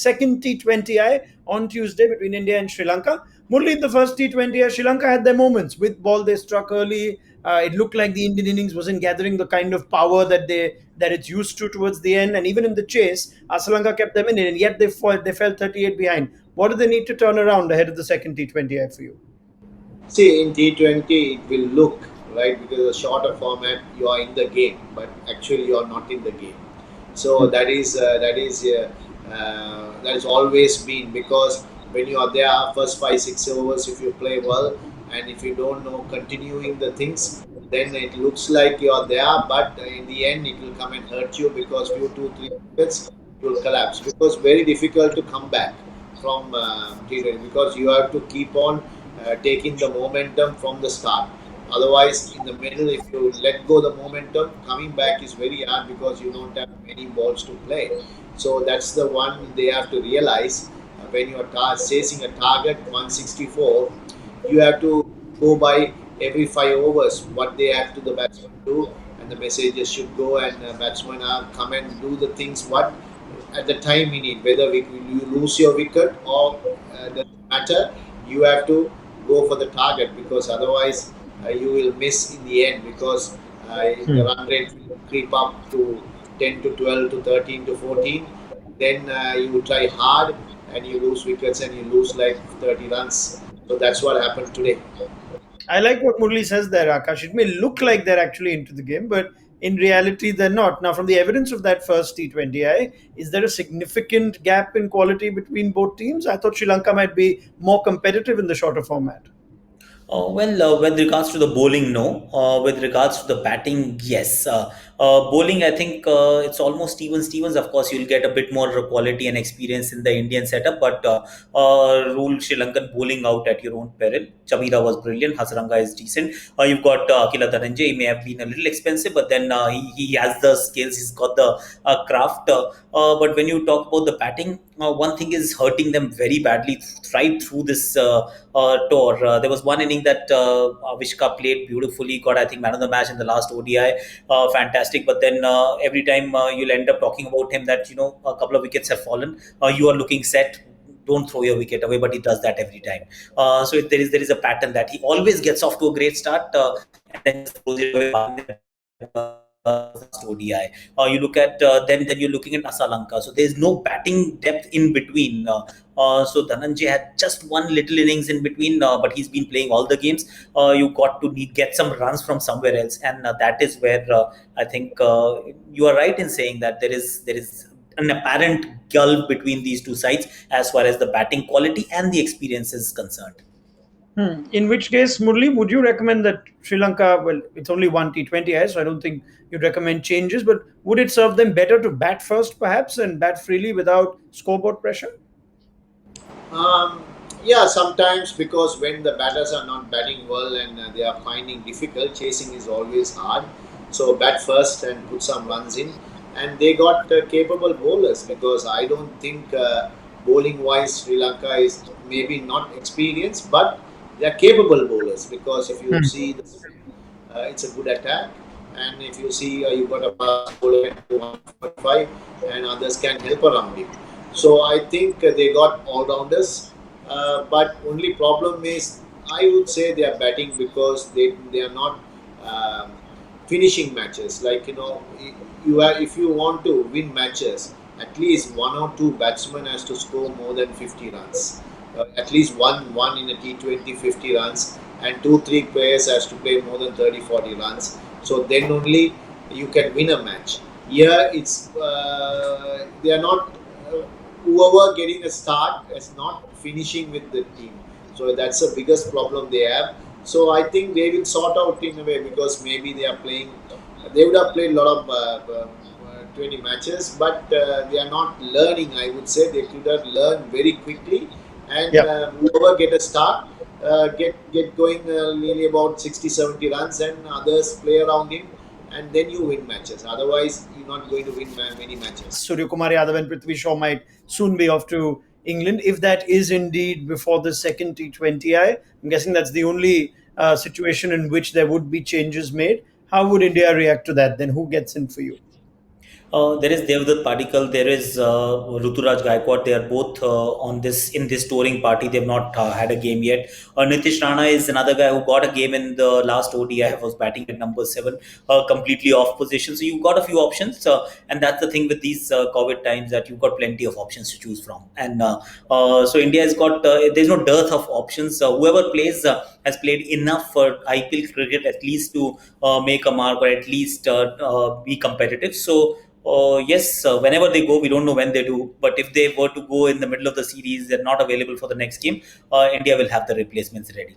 second T20I on Tuesday between India and Sri Lanka. Murli, in the first T20I, Sri Lanka had their moments. With ball they struck early. It looked like the Indian innings wasn't gathering the kind of power that it's used to towards the end. And even in the chase, Sri Lanka kept them in it, and yet they fell 38 behind. What do they need to turn around ahead of the second T20I for you? See, in T20, it will look right because a shorter format, you are in the game, but actually you are not in the game. So that is always been because when you are there, first 5 6 overs, if you play well and if you don't know continuing the things, then it looks like you are there, but in the end, it will come and hurt you because few 2 3 wickets you will collapse because very difficult to come back from T20 because you have to keep on taking the momentum from the start. Otherwise, in the middle, if you let go the momentum, coming back is very hard because you don't have many balls to play. So that's the one they have to realize when you are chasing a target 164, you have to go by every 5 overs what they have to the batsman do, and the messages should go and batsmen are come and do the things what at the time you need. Whether you lose your wicket or doesn't matter, you have to go for the target because otherwise you will miss in the end because the run rate will creep up to 10 to 12 to 13 to 14. Then you try hard and you lose wickets and you lose like 30 runs. So that's what happened today. I like what Murli says there, Akash. It may look like they're actually into the game, but in reality, they're not. Now, from the evidence of that first T20I, is there a significant gap in quality between both teams? I thought Sri Lanka might be more competitive in the shorter format. With regards to the bowling, no. With regards to the batting, yes. Bowling, I think it's almost Steven Stevens. Of course, you'll get a bit more quality and experience in the Indian setup, but rule Sri Lankan bowling out at your own peril. Chamira was brilliant. Hasaranga is decent. You've got Akila Dhananjay. He may have been a little expensive, but then he has the skills. He's got the craft. But when you talk about the batting, one thing is hurting them very badly right through this tour. There was one inning that Avishka played beautifully, got I think man of the match in the last ODI, fantastic. But then every time you'll end up talking about him that a couple of wickets have fallen, you are looking set. Don't throw your wicket away, but he does that every time. So there is a pattern that he always gets off to a great start and then just throws it away. ODI. You look at then you're looking at Lanka. So there's no batting depth in between. So Dhananjay had just one little innings in between, but he's been playing all the games. You got to get some runs from somewhere else, and that is where I think you are right in saying that there is an apparent gulf between these two sides as far as the batting quality and the experience is concerned. In which case, Murli, would you recommend that Sri Lanka? Well, it's only one T20I, so I don't think you'd recommend changes. But would it serve them better to bat first, perhaps, and bat freely without scoreboard pressure? Um, yeah, sometimes because when the batters are not batting well and they are finding difficult, chasing is always hard. So bat first and put some runs in. And they got capable bowlers because I don't think bowling wise Sri Lanka is maybe not experienced, but they are capable bowlers because if you see the it's a good attack. And if you see, you got a fast bowler at 145 and others can help around him. So I think they got all rounders. But only problem is, I would say they are batting because they are not um, finishing matches. Like you are if you want to win matches, at least one or two batsmen has to score more than 50 runs. At least one in a T20 50 runs, and 2 3 players has to play more than 30 40 runs. So then only you can win a match. Here it's they are not whoever getting a start is not finishing with the team. So that's the biggest problem they have. So I think they will sort out in a way because maybe they are playing. They would have played a lot of 20 matches, but they are not learning. I would say they could have learned very quickly, and Yeah. whoever get a start, get going nearly about 60 70 runs, and others play around him, and then you win matches. Otherwise, you're not going to win many matches. Surya Kumar Yadav and Prithvi Shaw might soon be off to England. If that is indeed before the second T20I, I'm guessing that's the only situation in which there would be changes made. How would India react to that? Then who gets in for you? There is Devdutt Padikkal, there is Ruturaj Gaikwad. They are both on this in this touring party. They've not had a game yet. Nitish Rana is another guy who got a game in the last ODI. Was batting at number seven, completely off position. So you've got a few options, and that's the thing with these COVID times, that you've got plenty of options to choose from. And so India has got there's no dearth of options. Whoever plays has played enough for IPL cricket at least to make a mark, or at least be competitive. So yes, whenever they go, we don't know when they do. But if they were to go in the middle of the series, they're not available for the next game. India will have the replacements ready.